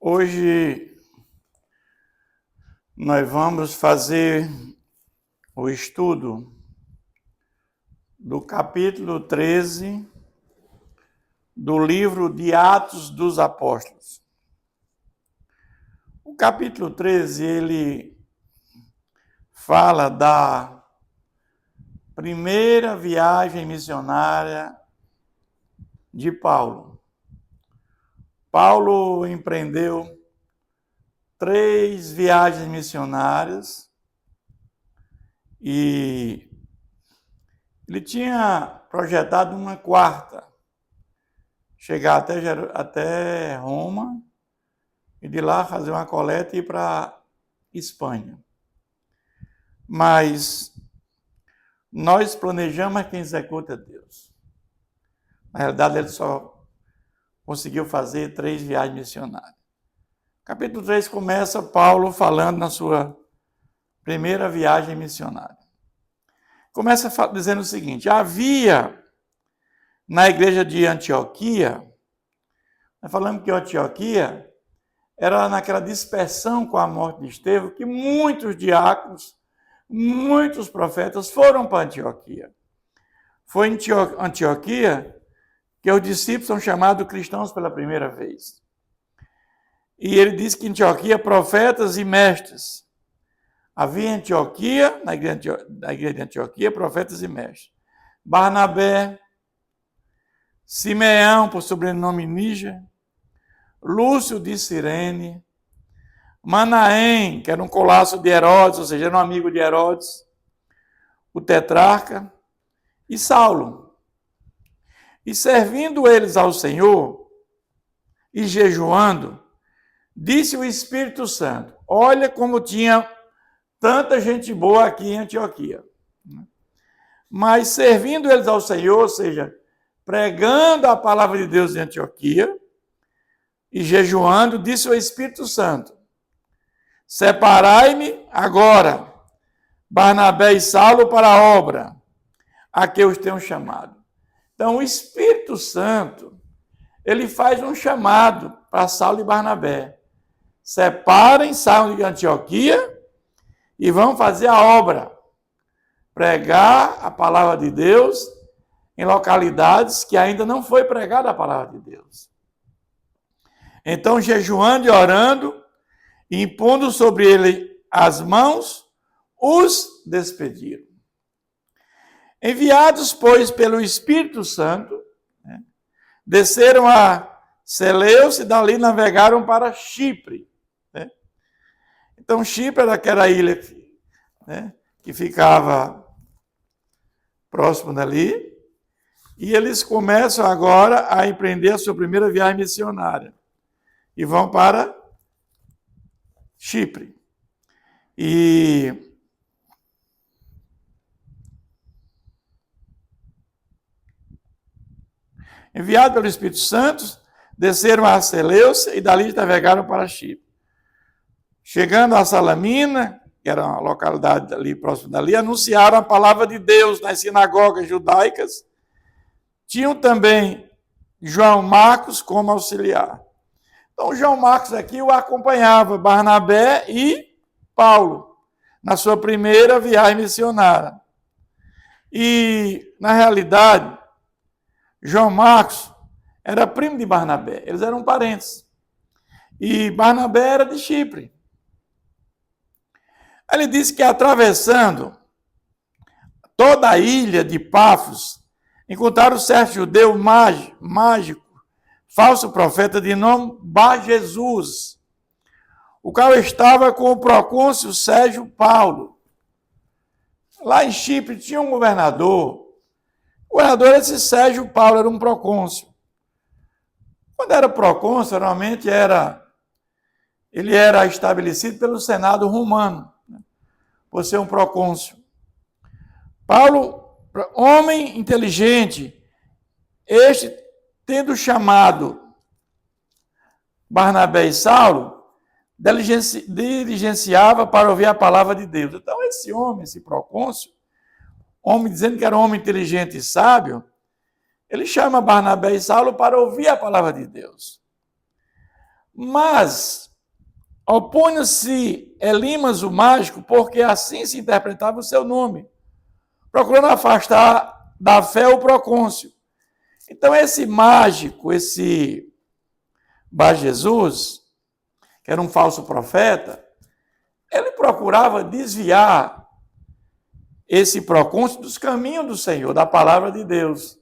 Hoje nós vamos fazer o estudo do capítulo 13 do livro de Atos dos Apóstolos. O capítulo 13, ele fala da primeira viagem missionária de Paulo. Paulo empreendeu 3 viagens missionárias e ele tinha projetado uma quarta, chegar até Roma e de lá fazer uma coleta e ir para Espanha. Mas nós planejamos, quem executa é Deus. Na realidade, ele só conseguiu fazer 3 viagens missionárias. Capítulo 3 começa Paulo falando na sua primeira viagem missionária. Começa dizendo o seguinte: havia na igreja de Antioquia, nós falamos que Antioquia era naquela dispersão com a morte de Estevão, que muitos diáconos, muitos profetas foram para Antioquia. Foi em Antioquia que os discípulos são chamados cristãos pela primeira vez. E ele diz que em Antioquia, profetas e mestres. Havia em Antioquia, na igreja de Antioquia, profetas e mestres. Barnabé, Simeão, por sobrenome Níger, Lúcio de Cirene, Manaém, que era um colasso de Herodes, ou seja, era um amigo de Herodes, o tetrarca, e Saulo. E servindo eles ao Senhor e jejuando, disse o Espírito Santo: olha como tinha tanta gente boa aqui em Antioquia. Mas servindo eles ao Senhor, ou seja, pregando a palavra de Deus em Antioquia e jejuando, disse o Espírito Santo: separai-me agora Barnabé e Saulo para a obra a que eu os tenho chamado. Então, o Espírito Santo, ele faz um chamado para Saulo e Barnabé. Separem, saiam de Antioquia e vão fazer a obra. Pregar a palavra de Deus em localidades que ainda não foi pregada a palavra de Deus. Então, jejuando e orando, e impondo sobre ele as mãos, os despediram. Enviados, pois, pelo Espírito Santo, desceram a Seleucia e dali navegaram para Chipre. Então, Chipre era aquela ilha que ficava próximo dali, e eles começam agora a empreender a sua primeira viagem missionária, e vão para Chipre. E enviados pelo Espírito Santo, desceram a Seleucia e dali navegaram para Chipre. Chegando a Salamina, que era uma localidade ali próximo dali, anunciaram a palavra de Deus nas sinagogas judaicas. Tinham também João Marcos como auxiliar. Então, João Marcos aqui o acompanhava, Barnabé e Paulo, na sua primeira viagem missionária. E, na realidade, João Marcos era primo de Barnabé, eles eram parentes. E Barnabé era de Chipre. Ele disse que atravessando toda a ilha de Pafos, encontraram certo judeu mágico, falso profeta de nome Bar-Jesus, o qual estava com o procônsul Sérgio Paulo. Lá em Chipre tinha um governador. O governador, esse Sérgio Paulo, era um procônsul. Quando era procônsul, normalmente ele era estabelecido pelo Senado romano, por ser um procônsul. Paulo, homem inteligente, este, tendo chamado Barnabé e Saulo, diligenciava para ouvir a palavra de Deus. Então, esse homem, esse procônsul, homem dizendo que era um homem inteligente e sábio, ele chama Barnabé e Saulo para ouvir a palavra de Deus. Mas opunha-se Elimas o mágico, porque assim se interpretava o seu nome, procurando afastar da fé o procônsul. Então esse mágico, esse Bar Jesus, que era um falso profeta, ele procurava desviar esse procônsul dos caminhos do Senhor, da palavra de Deus.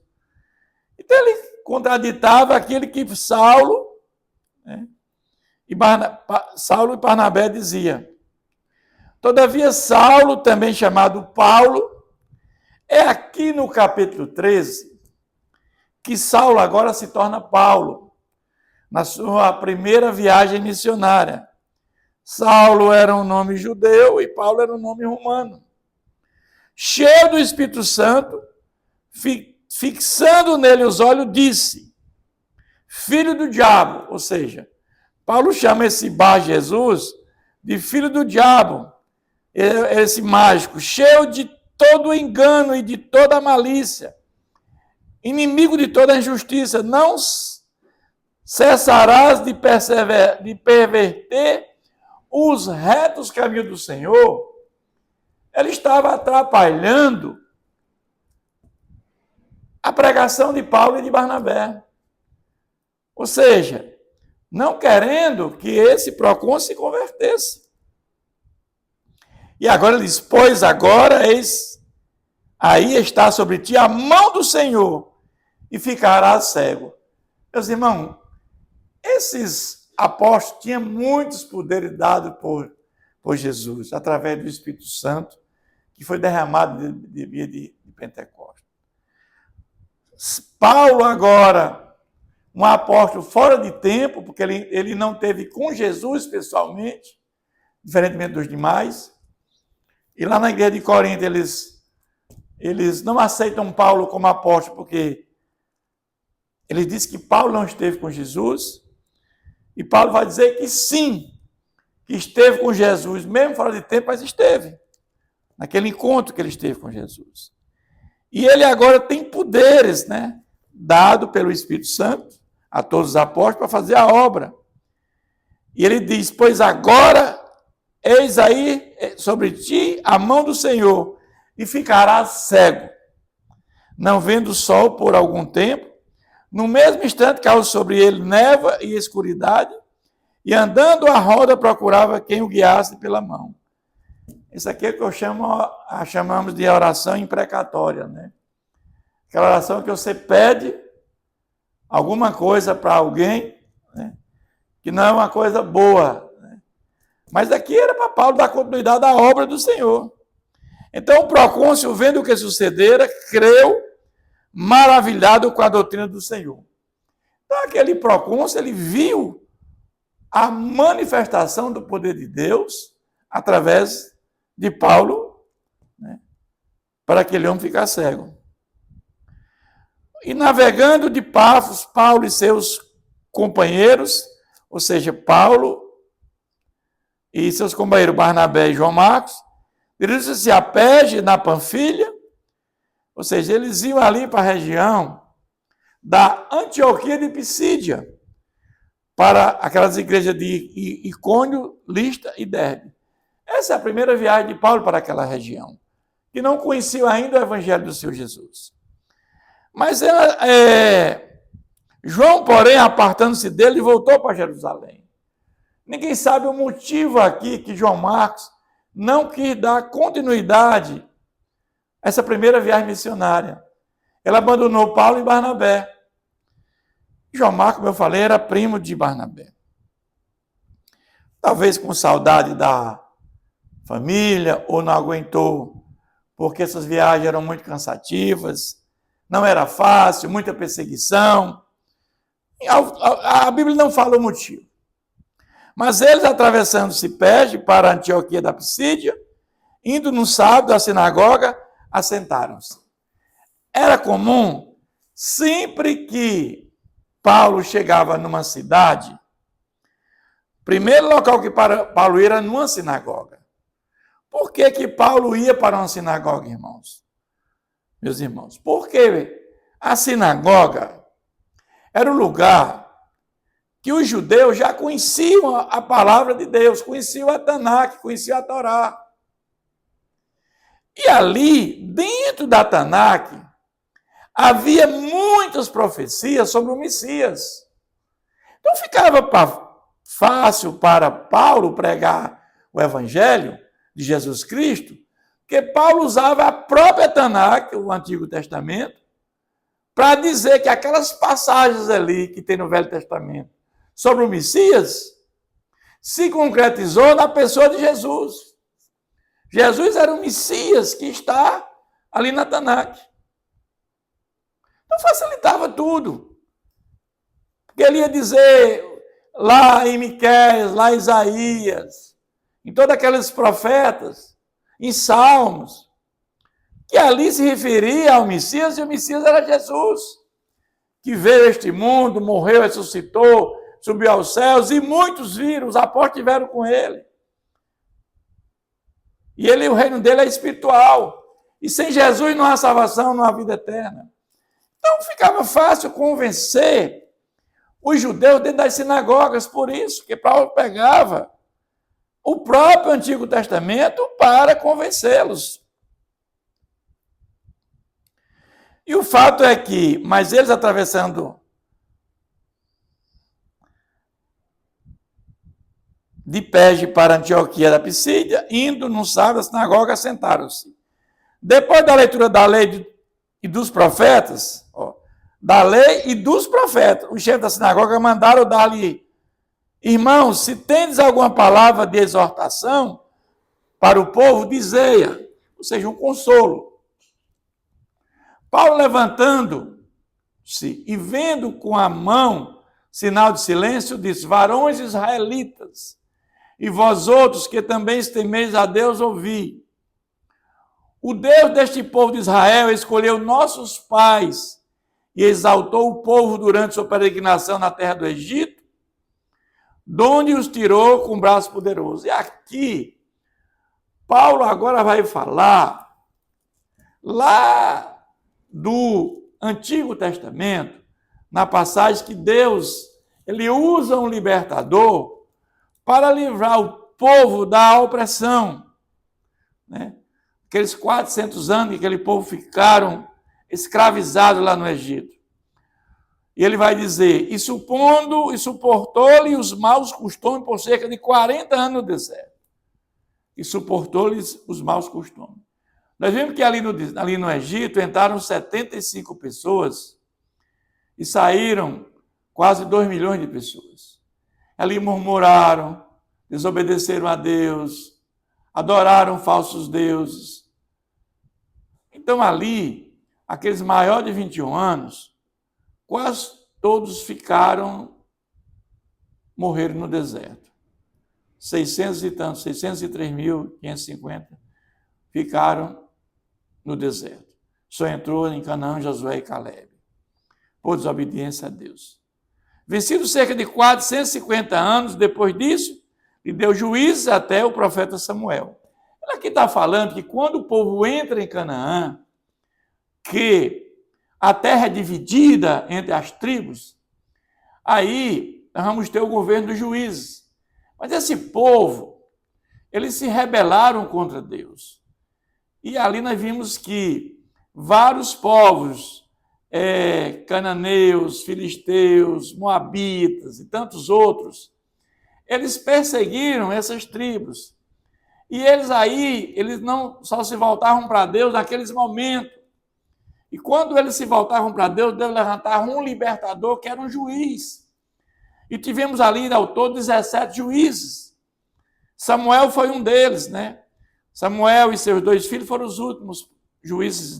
Então ele contraditava aquele que Saulo, né, Saulo e Barnabé dizia. Todavia Saulo, também chamado Paulo, é aqui no capítulo 13 que Saulo agora se torna Paulo, na sua primeira viagem missionária. Saulo era um nome judeu e Paulo era um nome romano. Cheio do Espírito Santo, fixando nele os olhos, disse: filho do diabo, ou seja, Paulo chama esse Bar Jesus de filho do diabo, esse mágico, cheio de todo engano e de toda malícia, inimigo de toda injustiça, não cessarás de perverter os retos caminhos do Senhor. Ele estava atrapalhando a pregação de Paulo e de Barnabé. Ou seja, não querendo que esse procônsul se convertesse. E agora ele diz: pois agora eis, aí está sobre ti a mão do Senhor, e ficarás cego. Meus irmãos, esses apóstolos tinham muitos poderes dados por Jesus, através do Espírito Santo, que foi derramado de dia de Pentecostes. Paulo agora, um apóstolo fora de tempo, porque ele não teve com Jesus pessoalmente, diferentemente dos demais. E lá na igreja de Corinto, eles não aceitam Paulo como apóstolo, porque ele diz que Paulo não esteve com Jesus. E Paulo vai dizer que sim, que esteve com Jesus, mesmo fora de tempo, mas esteve. Naquele encontro que ele esteve com Jesus. E ele agora tem poderes, né, dado pelo Espírito Santo a todos os apóstolos para fazer a obra. E ele diz: pois agora eis aí sobre ti a mão do Senhor, e ficarás cego, não vendo o sol por algum tempo. No mesmo instante caiu sobre ele névoa e escuridade, e andando à roda procurava quem o guiasse pela mão. Isso aqui é o que chamamos de oração imprecatória, né? Aquela oração que você pede alguma coisa para alguém, né, que não é uma coisa boa, né? Mas aqui era para Paulo dar continuidade à obra do Senhor. Então o procônsul, vendo o que sucedera, creu, maravilhado com a doutrina do Senhor. Então aquele procônsul, ele viu a manifestação do poder de Deus através de Paulo, né, para aquele homem ficar cego. E navegando de Pafos, Paulo e seus companheiros, ou seja, Paulo e seus companheiros Barnabé e João Marcos, dirigiram-se a Perge, na Panfilha, ou seja, eles iam ali para a região da Antioquia de Pisídia, para aquelas igrejas de Icônio, Listra e Derbe. Essa é a primeira viagem de Paulo para aquela região, que não conhecia ainda o Evangelho do Senhor Jesus. Mas João, porém, apartando-se dele, voltou para Jerusalém. Ninguém sabe o motivo aqui que João Marcos não quis dar continuidade a essa primeira viagem missionária. Ele abandonou Paulo e Barnabé. João Marcos, como eu falei, era primo de Barnabé. Talvez com saudade da família, ou não aguentou, porque essas viagens eram muito cansativas, não era fácil, muita perseguição. A Bíblia não fala o motivo. Mas eles, atravessando-se Perge para Antioquia da Pisídia, indo no sábado à sinagoga, assentaram-se. Era comum, sempre que Paulo chegava numa cidade, o primeiro local que Paulo ia era numa sinagoga. Por que Paulo ia para uma sinagoga, irmãos? Meus irmãos, porque a sinagoga era o lugar que os judeus já conheciam a palavra de Deus, conheciam a Tanakh, conheciam a Torá. E ali, dentro da Tanakh, havia muitas profecias sobre o Messias. Então ficava fácil para Paulo pregar o Evangelho de Jesus Cristo, porque Paulo usava a própria Tanakh, o Antigo Testamento, para dizer que aquelas passagens ali que tem no Velho Testamento sobre o Messias se concretizou na pessoa de Jesus. Jesus era o Messias que está ali na Tanakh. Então facilitava tudo. Porque ele ia dizer lá em Miqueias, lá em Isaías, em todos aqueles profetas, em Salmos, que ali se referia ao Messias, e o Messias era Jesus, que veio a este mundo, morreu, ressuscitou, subiu aos céus, e muitos viram, os apóstolos estiveram com ele. E o reino dele é espiritual. E sem Jesus não há salvação, não há vida eterna. Então ficava fácil convencer os judeus dentro das sinagogas, por isso que Paulo pegava o próprio Antigo Testamento para convencê-los. E o fato é que, mas eles atravessando de Perge para Antioquia da Pisídia, indo no sábado da sinagoga, sentaram-se. Depois da leitura da lei e dos profetas, da lei e dos profetas, os chefes da sinagoga mandaram dar-lhe: irmãos, se tendes alguma palavra de exortação para o povo, dizei-a, ou seja, um consolo. Paulo, levantando-se e vendo com a mão sinal de silêncio, disse: varões israelitas, e vós outros que também temeis a Deus, ouvi. O Deus deste povo de Israel escolheu nossos pais e exaltou o povo durante sua peregrinação na terra do Egito, de onde os tirou com braço poderoso. E aqui, Paulo agora vai falar lá do Antigo Testamento, na passagem que Deus, ele usa um libertador para livrar o povo da opressão, né? Aqueles 400 anos que aquele povo ficaram escravizados lá no Egito. E ele vai dizer: e suportou-lhe os maus costumes por cerca de 40 anos no deserto. E suportou-lhes os maus costumes. Nós vimos que ali no Egito entraram 75 pessoas e saíram quase 2 milhões de pessoas. Ali murmuraram, desobedeceram a Deus, adoraram falsos deuses. Então ali, aqueles maiores de 21 anos, quase todos morreram no deserto. 603.550 ficaram no deserto. Só entrou em Canaã Josué e Caleb, por desobediência a Deus. Vencidos cerca de 450 anos depois disso, e deu juízes até o profeta Samuel. Ele aqui está falando que quando o povo entra em Canaã, que a terra é dividida entre as tribos, aí nós vamos ter o governo dos juízes. Mas esse povo, eles se rebelaram contra Deus. E ali nós vimos que vários povos, cananeus, filisteus, moabitas e tantos outros, eles perseguiram essas tribos. E eles não só se voltavam para Deus naqueles momentos. E quando eles se voltavam para Deus, Deus levantava um libertador que era um juiz. E tivemos ali, ao todo, 17 juízes. Samuel foi um deles, né? Samuel e seus 2 filhos foram os últimos juízes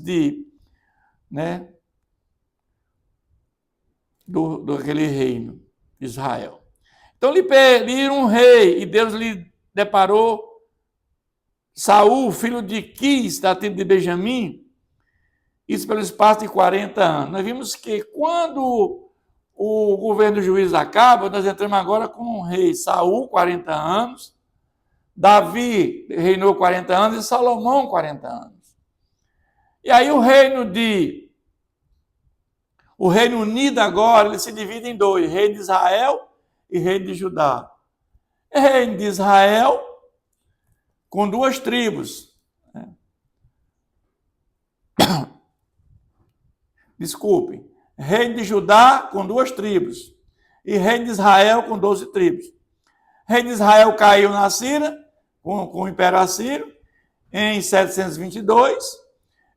daquele reino de Israel. Então lhe pediram um rei, e Deus lhe deparou Saul, filho de Quis, da tribo de Benjamim, isso pelo espaço de 40 anos. Nós vimos que quando o governo do juiz acaba, nós entramos agora com um rei, Saul, 40 anos, Davi reinou 40 anos e Salomão 40 anos. E aí o Reino Unido agora, ele se divide em 2, rei de Israel e reino de Judá. Reino de Israel com 2 tribos. Desculpe. Reino de Judá com 2 tribos. E reino de Israel com 12 tribos. Reino de Israel caiu na Síria, com o Império Assírio, em 722.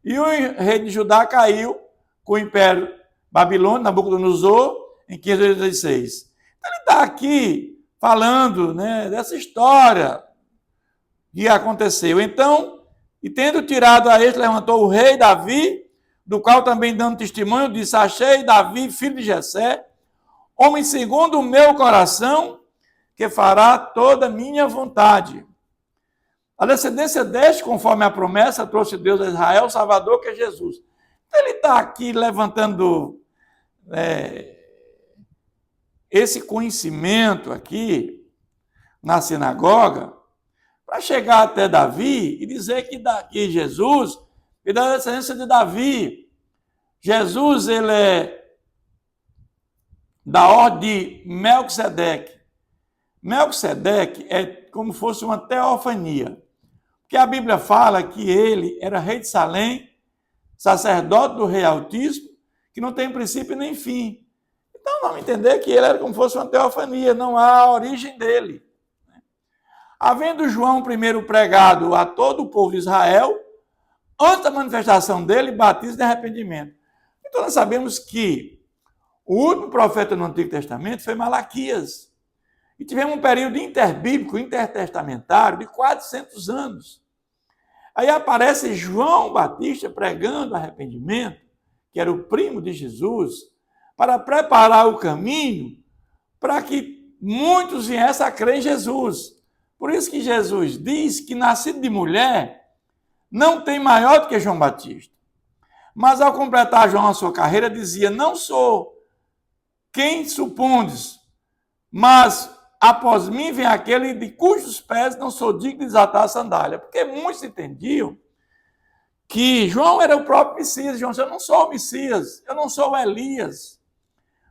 E o reino de Judá caiu com o Império Babilônico, Nabucodonosor, em 586. Então, ele está aqui falando, né, dessa história que aconteceu. Então, e tendo tirado a este, levantou o rei Davi, do qual também dando testemunho, disse: achei Davi, filho de Jessé, homem segundo o meu coração, que fará toda a minha vontade. A descendência deste, conforme a promessa, trouxe Deus a Israel, o Salvador, que é Jesus. Então, ele está aqui levantando esse conhecimento aqui na sinagoga, para chegar até Davi e dizer que Jesus é da descendência de Davi. Jesus, ele é da ordem de Melquisedeque. Melquisedeque é como fosse uma teofania. Porque a Bíblia fala que ele era rei de Salém, sacerdote do Rei Altíssimo, que não tem princípio nem fim. Então, vamos entender que ele era como fosse uma teofania, não há a origem dele. Havendo João primeiro pregado a todo o povo de Israel, antes da manifestação dele, batismo de arrependimento. Então, nós sabemos que o último profeta no Antigo Testamento foi Malaquias. E tivemos um período interbíblico, intertestamentário, de 400 anos. Aí aparece João Batista pregando arrependimento, que era o primo de Jesus, para preparar o caminho para que muitos viessem a crer em Jesus. Por isso que Jesus diz que nascido de mulher não tem maior do que João Batista. Mas ao completar João a sua carreira, dizia: não sou quem supondes, mas após mim vem aquele de cujos pés não sou digno de desatar a sandália. Porque muitos entendiam que João era o próprio Messias. João disse: eu não sou o Messias, eu não sou o Elias.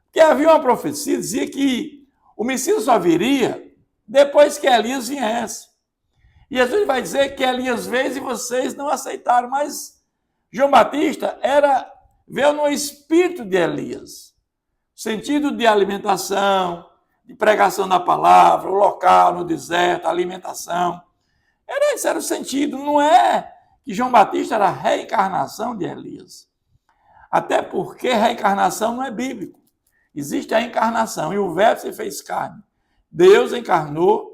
Porque havia uma profecia, dizia que o Messias só viria depois que Elias viesse. E Jesus vai dizer que Elias veio e vocês não aceitaram, mas João Batista veio no espírito de Elias. Sentido de alimentação, de pregação da palavra, o local no deserto, a alimentação. Esse era o sentido. Não é que João Batista era a reencarnação de Elias. Até porque reencarnação não é bíblico. Existe a encarnação, e o verbo se fez carne. Deus encarnou,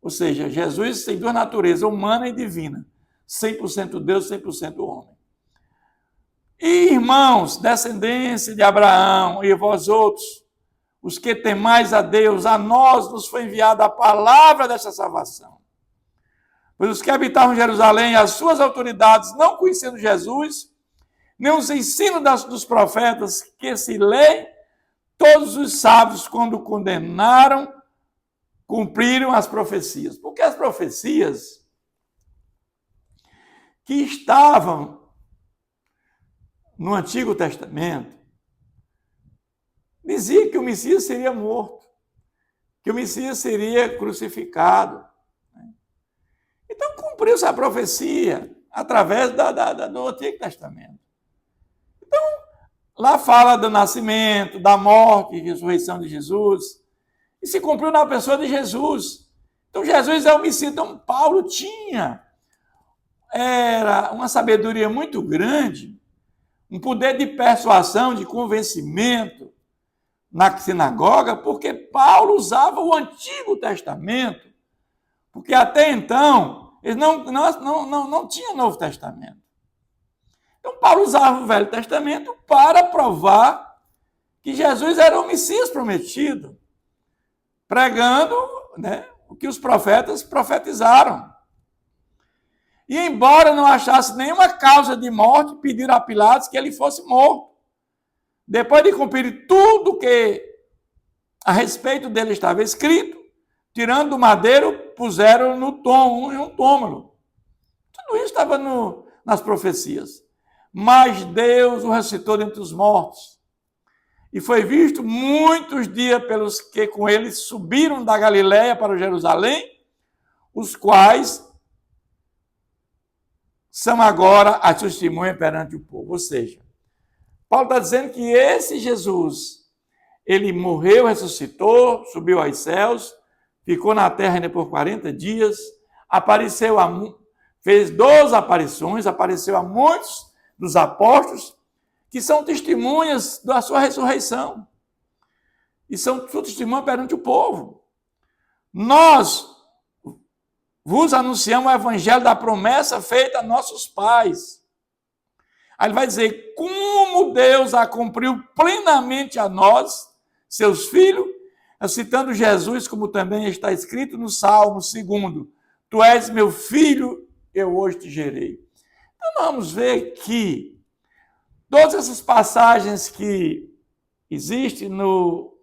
ou seja, Jesus tem 2 naturezas, humana e divina. 100% Deus, 100% homem. E irmãos, descendência de Abraão, e vós outros, os que temais a Deus, a nós nos foi enviada a palavra desta salvação. Pois os que habitavam em Jerusalém, as suas autoridades, não conhecendo Jesus, nem os ensinos dos profetas que se leem, todos os sábios, quando condenaram, cumpriram as profecias. Porque as profecias que estavam no Antigo Testamento dizia que o Messias seria morto, que o Messias seria crucificado. Então, cumpriu-se a profecia através do Antigo Testamento. Então, lá fala do nascimento, da morte e ressurreição de Jesus, e se cumpriu na pessoa de Jesus. Então, Jesus é o Messias. Então, Paulo era uma sabedoria muito grande, um poder de persuasão, de convencimento na sinagoga, porque Paulo usava o Antigo Testamento, porque até então eles não tinham Novo Testamento. Então, Paulo usava o Velho Testamento para provar que Jesus era o Messias prometido, pregando, né, o que os profetas profetizaram. E, embora não achasse nenhuma causa de morte, pediram a Pilatos que ele fosse morto. Depois de cumprir tudo que a respeito dele estava escrito, tirando do madeiro, puseram em um túmulo. Tudo isso estava nas profecias. Mas Deus o ressuscitou dentre os mortos. e foi visto muitos dias pelos que com ele subiram da Galiléia para Jerusalém, os quais são agora as testemunhas perante o povo. Ou seja, Paulo está dizendo que esse Jesus, ele morreu, ressuscitou, subiu aos céus, ficou na terra ainda por 40 dias, apareceu fez 12 aparições, apareceu a muitos dos apóstolos, que são testemunhas da sua ressurreição. E são testemunhas perante o povo. Nós vos anunciamos o evangelho da promessa feita a nossos pais. Aí ele vai dizer, como Deus a cumpriu plenamente a nós, seus filhos, citando Jesus, como também está escrito no Salmo 2, tu és meu filho, eu hoje te gerei. Então vamos ver que todas essas passagens que existem no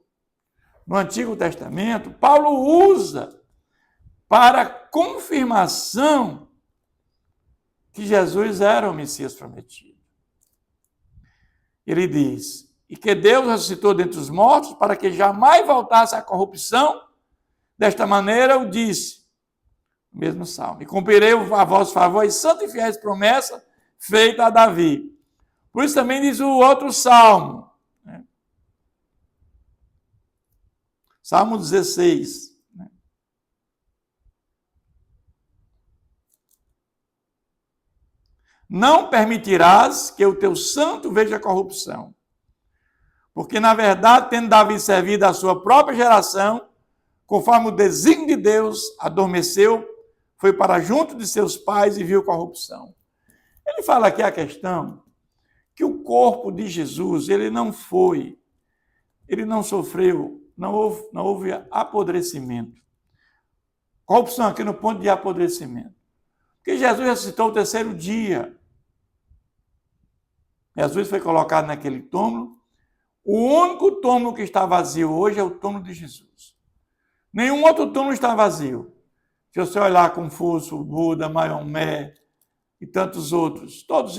Antigo Testamento, Paulo usa para confirmação que Jesus era o Messias prometido. Ele diz, e que Deus ressuscitou dentre os mortos para que jamais voltasse à corrupção, desta maneira eu disse, o mesmo salmo, e cumprirei a vosso favor e santa e fiéis promessa feita a Davi. Por isso também diz o outro salmo, né? Salmo 16, né? Não permitirás que o teu santo veja corrupção, porque na verdade, tendo Davi servido a sua própria geração, conforme o desígnio de Deus, adormeceu, foi para junto de seus pais e viu corrupção. Ele fala aqui a questão que o corpo de Jesus, ele não sofreu, não houve apodrecimento. Corrupção aqui no ponto de apodrecimento. Porque Jesus ressuscitou o terceiro dia. Jesus foi colocado naquele túmulo. O único túmulo que está vazio hoje é o túmulo de Jesus. Nenhum outro túmulo está vazio. Se você olhar Confúcio, Buda, Maomé e tantos outros, todos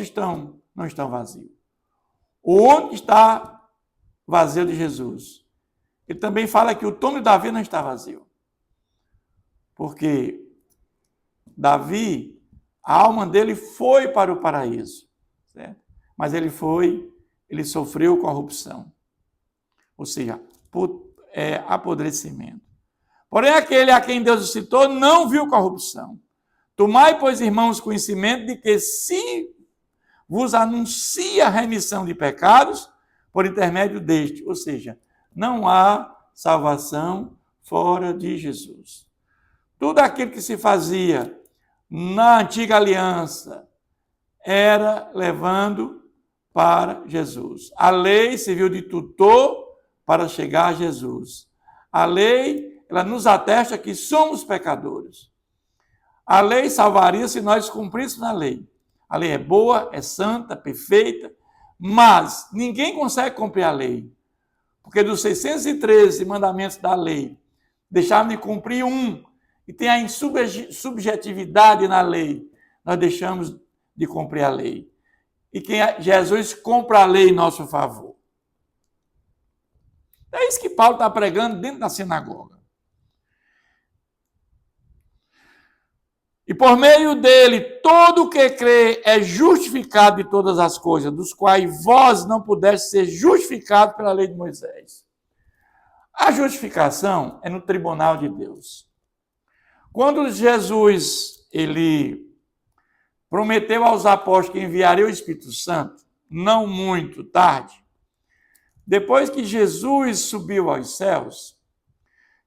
não estão vazios. O único que está vazio de Jesus. Ele também fala que o túmulo de Davi não está vazio. Porque Davi, a alma dele foi para o paraíso, certo? Mas ele sofreu corrupção. Ou seja, apodrecimento. Porém, aquele a quem Deus citou não viu corrupção. Tomai, pois, irmãos, conhecimento de que se vos anuncia a remissão de pecados por intermédio deste. Ou seja, não há salvação fora de Jesus. Tudo aquilo que se fazia na antiga aliança era levando para Jesus. A lei serviu de tutor para chegar a Jesus. A lei, ela nos atesta que somos pecadores. A lei salvaria se nós cumpríssemos a lei. A lei é boa, é santa, perfeita, mas ninguém consegue cumprir a lei. Porque dos 613 mandamentos da lei, deixaram de cumprir um, e tem a subjetividade na lei, nós deixamos de cumprir a lei. E Jesus cumpre a lei em nosso favor. É isso que Paulo está pregando dentro da sinagoga. E por meio dele, todo o que crê é justificado de todas as coisas, dos quais vós não pudeste ser justificados pela lei de Moisés. A justificação é no tribunal de Deus. Quando Jesus, ele prometeu aos apóstolos que enviaria o Espírito Santo, não muito tarde, depois que Jesus subiu aos céus,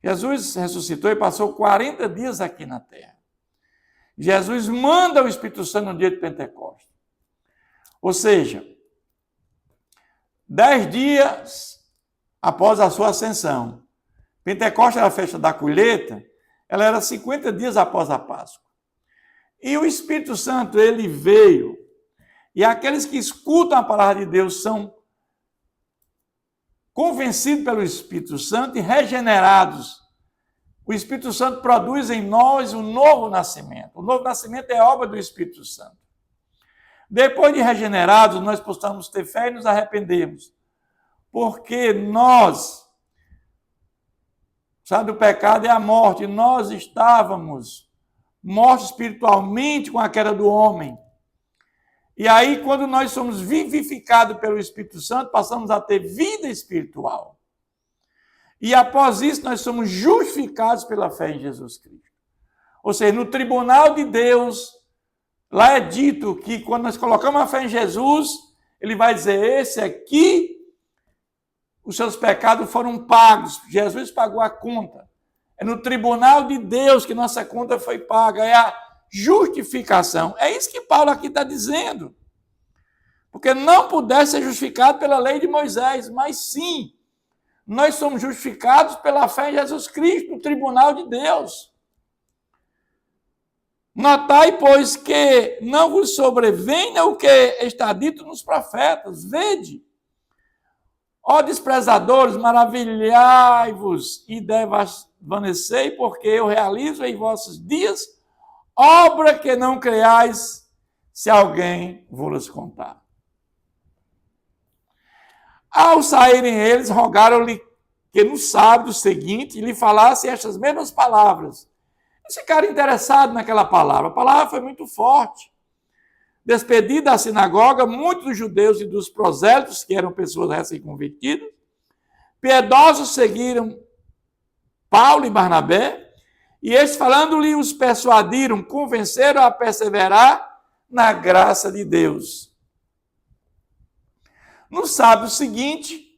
Jesus ressuscitou e passou 40 dias aqui na terra. Jesus manda o Espírito Santo no dia de Pentecostes. Ou seja, 10 dias após a sua ascensão. Pentecostes era a festa da colheita, ela era 50 dias após a Páscoa. E o Espírito Santo, ele veio, e aqueles que escutam a palavra de Deus são convencidos pelo Espírito Santo e regenerados. O Espírito Santo produz em nós um novo nascimento. O novo nascimento é obra do Espírito Santo. Depois de regenerados, nós possamos ter fé e nos arrependermos. porque nós, sabe, o pecado é a morte, nós estávamos mortos espiritualmente com a queda do homem. E aí, quando nós somos vivificados pelo Espírito Santo, passamos a ter vida espiritual. E após isso, nós somos justificados pela fé em Jesus Cristo. Ou seja, no tribunal de Deus, lá é dito que quando nós colocamos a fé em Jesus, ele vai dizer, esse aqui, os seus pecados foram pagos. Jesus pagou a conta. É no tribunal de Deus que nossa conta foi paga. É a justificação. É isso que Paulo aqui está dizendo. Porque não pudesse ser justificado pela lei de Moisés, mas sim, nós somos justificados pela fé em Jesus Cristo, no tribunal de Deus. Notai, pois, que não vos sobrevenha o que está dito nos profetas. Vede, ó desprezadores, maravilhai-vos e desvanecei, porque eu realizo em vossos dias obra que não creais, se alguém vos contar. Ao saírem eles, rogaram-lhe que no sábado seguinte lhe falasse estas mesmas palavras. Eles ficaram interessados naquela palavra. A palavra foi muito forte. Despedida da sinagoga, muitos dos judeus e dos prosélitos, que eram pessoas recém-convertidas, piedosos seguiram Paulo e Barnabé, e eles, falando-lhe, os persuadiram, convenceram a perseverar na graça de Deus. No sábado seguinte,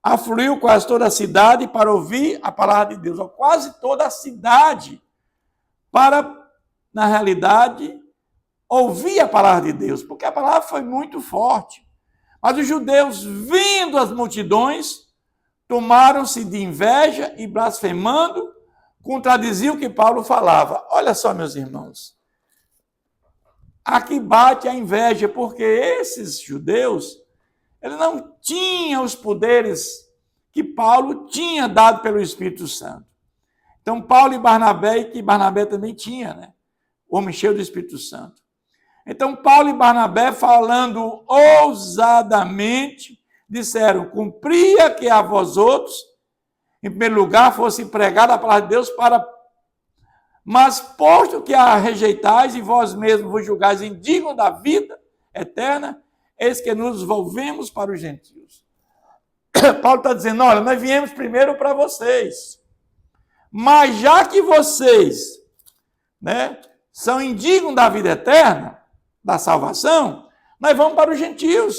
afluiu quase toda a cidade para ouvir a palavra de Deus. Quase toda a cidade para, na realidade, ouvir a palavra de Deus, porque a palavra foi muito forte. Mas os judeus, vendo as multidões, tomaram-se de inveja e, blasfemando, contradiziam o que Paulo falava. Olha só, meus irmãos, aqui bate a inveja, porque esses judeus, eles não tinham os poderes que Paulo tinha dado pelo Espírito Santo. Então, Paulo e Barnabé, que Barnabé também tinha, né? O homem cheio do Espírito Santo. Então, Paulo e Barnabé, falando ousadamente, disseram, cumpria que a vós outros, em primeiro lugar, fosse pregada a palavra de Deus mas posto que a rejeitais e vós mesmos vos julgais indignos da vida eterna, eis que nos volvemos para os gentios. Paulo está dizendo, olha, nós viemos primeiro para vocês, mas já que vocês, né, são indignos da vida eterna, da salvação, nós vamos para os gentios.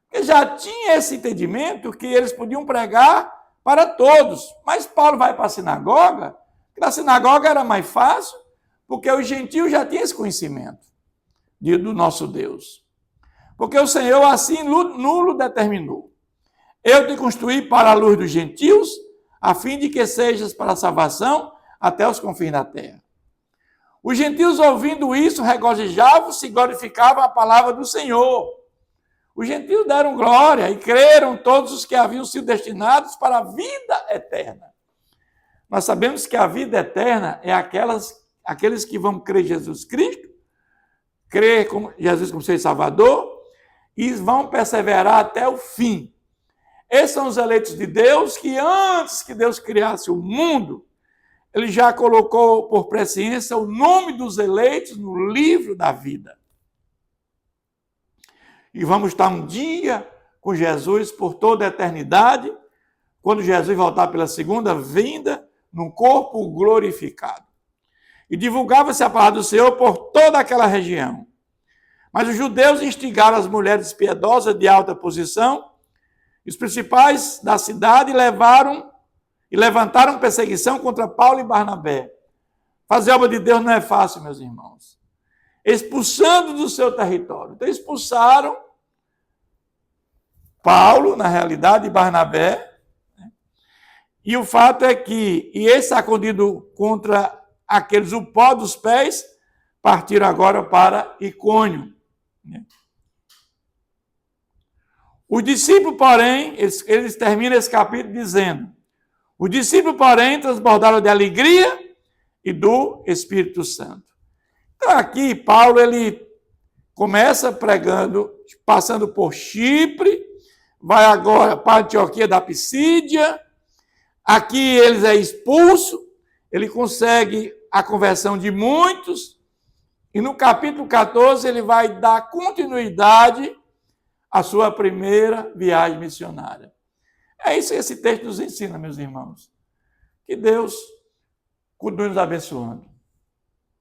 Porque já tinha esse entendimento que eles podiam pregar para todos. Mas Paulo vai para a sinagoga, que na sinagoga era mais fácil, porque os gentios já tinham esse conhecimento do nosso Deus. Porque o Senhor assim nulo determinou. Eu te construí para a luz dos gentios, a fim de que sejas para a salvação até os confins da terra. Os gentios, ouvindo isso, regozijavam-se e glorificavam a palavra do Senhor. Os gentios deram glória e creram todos os que haviam sido destinados para a vida eterna. Nós sabemos que a vida eterna é aqueles que vão crer em Jesus Cristo, crer como Jesus como seu Salvador, e vão perseverar até o fim. Esses são os eleitos de Deus, que antes que Deus criasse o mundo, ele já colocou por presciência o nome dos eleitos no livro da vida. E vamos estar um dia com Jesus por toda a eternidade, quando Jesus voltar pela segunda vinda, num corpo glorificado. E divulgava-se a palavra do Senhor por toda aquela região. Mas os judeus instigaram as mulheres piedosas de alta posição, e os principais da cidade levantaram perseguição contra Paulo e Barnabé. Fazer a obra de Deus não é fácil, meus irmãos. Expulsando do seu território. Então, expulsaram Paulo, na realidade, e Barnabé. E o fato é que, esse sacudido contra aqueles, o pó dos pés, partiram agora para Icônio. Os discípulos, porém, eles terminam esse capítulo dizendo, os discípulos, porém, transbordaram de alegria e do Espírito Santo. Então, aqui, Paulo, ele começa pregando, passando por Chipre, vai agora para Antioquia da Pisídia. Aqui ele é expulso, ele consegue a conversão de muitos, e no capítulo 14 ele vai dar continuidade à sua primeira viagem missionária. É isso que esse texto nos ensina, meus irmãos. Que Deus continue nos abençoando.